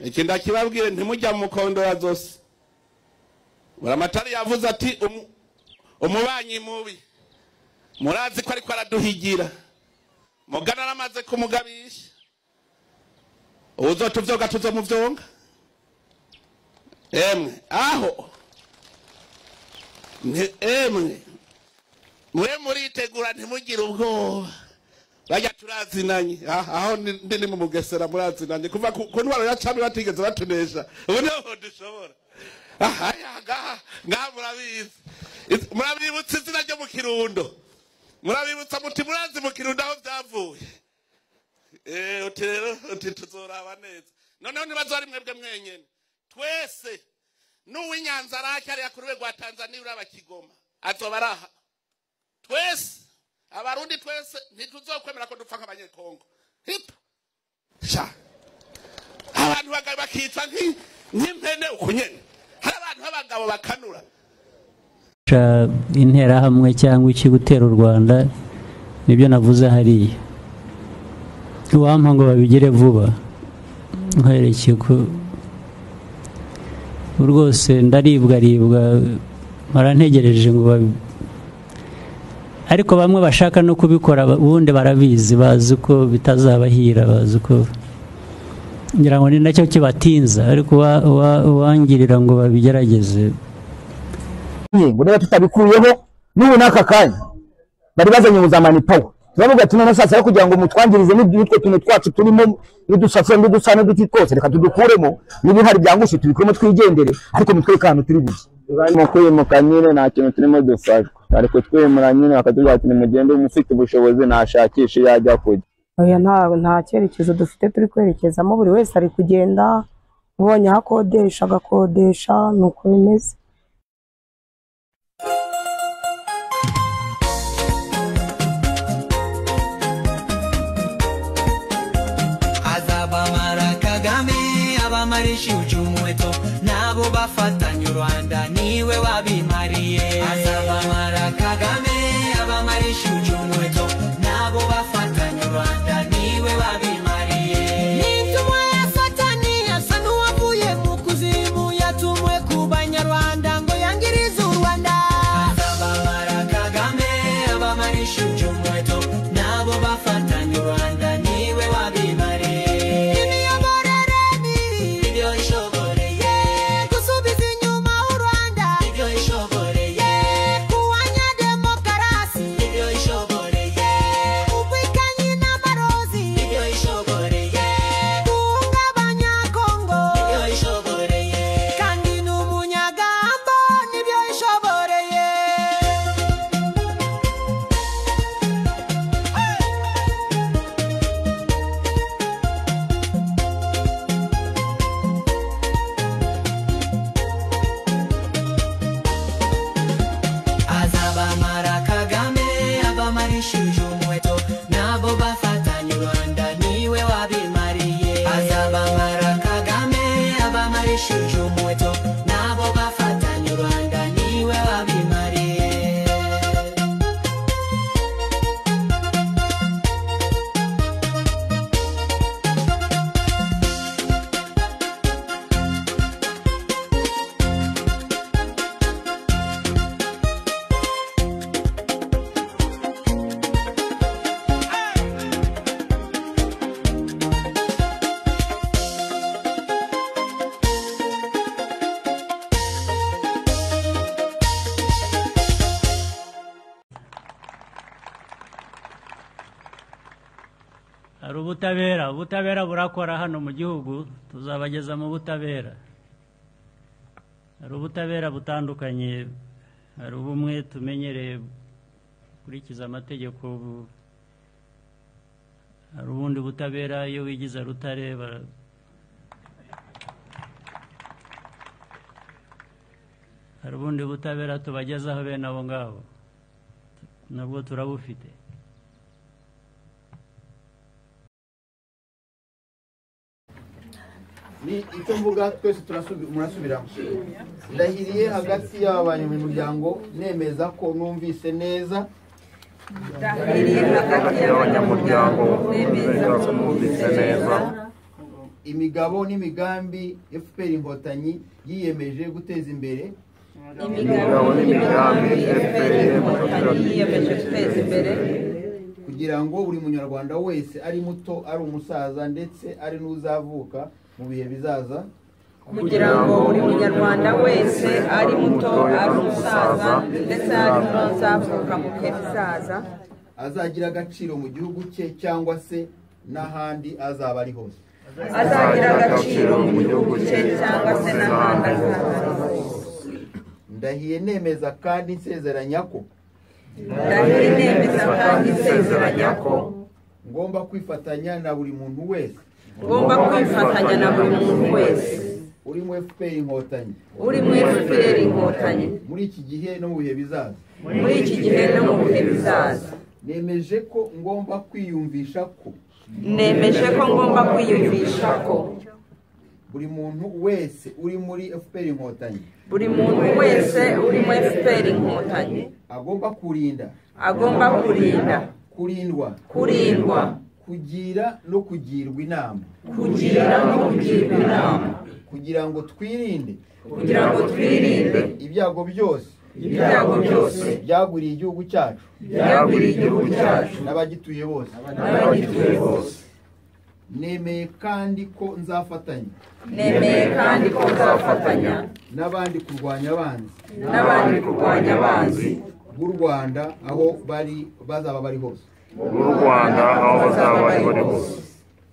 Ikinda kibabwire ntimujya mu kondora zose. Buramatari yavuze ati umubanyi mubi. Murazi ko ariko araduhigira. Mugana aramaze kumugabisha. Uzotuvyoga tuzomuvyonga. Emwe aho. Emwe. Muritegura ntimugire ubwoba. Bajya turazinanye aho ndi mu Mugesera murazinanye kuva ku ntwaro ya cami batigeze batunesha ubu niho dushobora ngaha murabibutsa izina ryo mu Kirundo murabibutsa muti murazi mu Kirundo aho byavuye uti rero uti tuzoraba neza noneho nibazo ari mwebwe mwenyene twese n'uw'Inyanza rake ari yakuruwe rwa Tanzania uraba Kigoma azobaraha twese abarundi twese ntituzokwemera ko dupfa nk'abanyekongo hip sha abantu bakitsa nk'impene ukunyene hari abantu b'abagabo bakanura intera hamwe cyangwa iki gutera u Rwanda nibyo navuze hariya uwampa ngo babigire vuba nkwereke ko rwose ndaribwa barantegereje ngo ariko bamwe bashaka no kubikora ubundi barabizi bazi ko bitazabahira bazi ko ngira ngo ni nacyo kibatinza ariko wangirira ngo babigerageze ngo niba tutabikuyeho n'ubu n'aka kanya bari bazanye muzamani power turavuga ati none sasa kugira ngo mutwangirize n'ibyo tuntu twacu turimo n'udusafye n'udusana n'uduti twose reka tudukuremo niba hari byangushe tubikuremo twigendere ariko mutwekano turi buze barimo kwimuka nyine nta kintu turimo dufashwa ariko twemura nyine bakatubwira ati nimugende umufite ubushobozi nashakisha yajya kujya oya nta cyerekezo dufite turi kwerekezamo buri wese ari kugenda ubonye ahakodesha agakodesha nuko bimeze azabamara Kagame abamarishi ujumweto nabo bafatanye u Rwanda niwe wabimariye azabamara Kagame abamarishi ujumweto nabo bafatanye u Rwanda niwe wabimariye nitumwe ya satani asa n'uwavuye mu kuzimu yatumwe ku banyarwanda ngo yangirize u Rwanda azabamara Kagame abamarishi ujumweto nabo bafatanye u Rwanda niwe wabimariye ubutabera burakora hano mu gihugu tuzabageza mu butabera hari ubutabera butandukanye hari ubumwe tumenyereye kurikiza amategeko hari ubundi butabera iyo wigize rutare hari ubundi butabera tubagezaho bene abo ngabo nabwo turabufite ni icyo mvuga twese murasubiramo ndahiriye hagati y'abanyamuryango nemeza ko numvise neza ndahiriye hagati y'abanyamuryango nemeza ko numvise neza imigabo n'imigambi FPR Inkotanyi yiyemeje guteza imbere imigabo n'imigambi FPR Inkotanyi yiyemeje guteza imbere kugira ngo buri munyarwanda wese ari muto ari umusaza ndetse ari n'uzavuka mu bihe bizaza kugira ngo buri munyarwanda wese ari muto ari umusaza ndetse ari n'uzavuka mu bihe bizaza azagira agaciro mu gihugu cye cyangwa se n'ahandi azaba ari hose azagira agaciro mu gihugu cye cyangwa se n'ahandi azaba ari hose ndahiye nemeza kandi nsezeranya ko ngomba kwifatanya na buri muntu wese uri mu FPR Inkotanyi muri iki gihe no mu bihe bizaza nemeje ko ngomba kwiyumvisha ko buri muntu wese uri muri FPR Inkotanyi agomba kurindwa kugira no kugirwa inama kugira ngo twirinde ibyago byose byaguriye igihugu cyacu n'abagituye bose nemeye kandi ko nzafatanya n'abandi kurwanya abanzi b'u Rwanda aho bazaba bari hose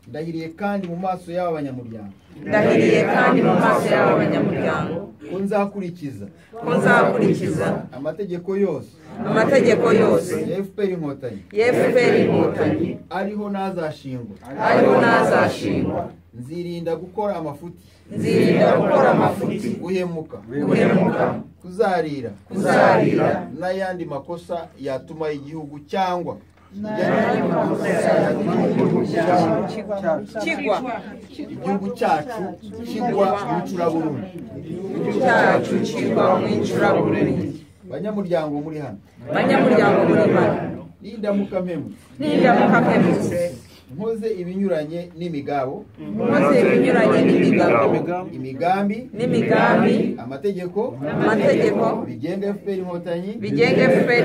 ndahiriye kandi mu maso y'aba banyamuryango ko nzakurikiza amategeko yose ya FPR Inkotanyi ariho nazashingwa nzirinda gukora amafuti guhemuka kuzarira n'ayandi makosa yatuma igihugu cyangwa igihugu cyacu kigwa mu icuraburindi banyamuryango muri hano n'indamuka mpemutse nkoze ibinyuranye n'imigabo imigambi amategeko bigenga FPR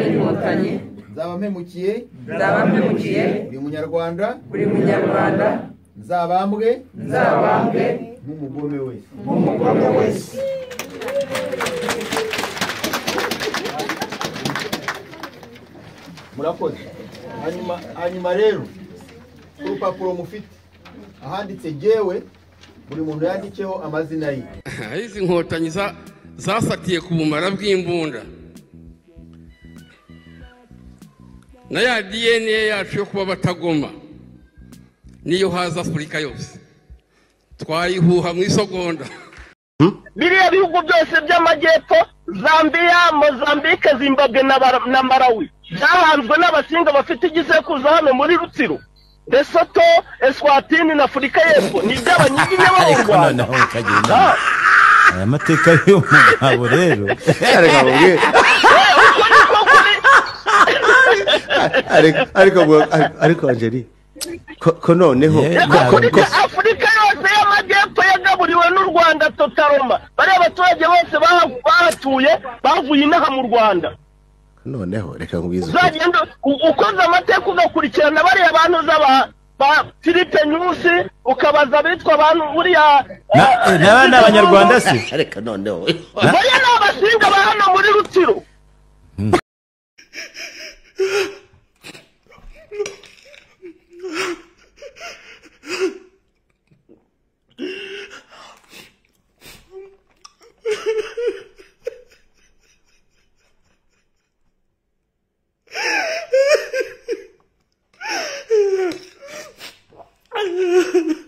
Inkotanyi nzaba mpemukiye buri munyarwanda nzabambwe nk'umugome wese murakoze hanyuma rero ku rupapuro mufite ahanditse jewe buri muntu yandikeho amazina ye izi Inkotanyi zasatiye ku bumara bw'imbunda na ya DNA yacu yo kuba batagoma niyo haza Afurika yose twayihuha mu isogonda biriya bihugu byose by'amajyepfo Zambia Mozambique Zimbabwe na Malawi byahanzwe n'abasinga bafite igisekuruza hano muri Rutsiro Lesotho Eswatini na Afurika y'Epfo ni by'abanyiginya bo mu Rwanda aya mateka y'umugabo rero ariko Angeli ko noneho Afurika yose y'amajyepfo yagaburiwe n'u Rwanda totaloma bari abaturage bose bahatuye bavuye inaha mu Rwanda noneho reka nkubwize uzagenda ukoze amateka ugakurikirana bari abantu ba Philippe Nyusi ukabaza bitwa abantu buriya n'abandi abanyarwanda se reka noneho bariya n'abasinga ba hano muri Rutsiro Ha ha ha.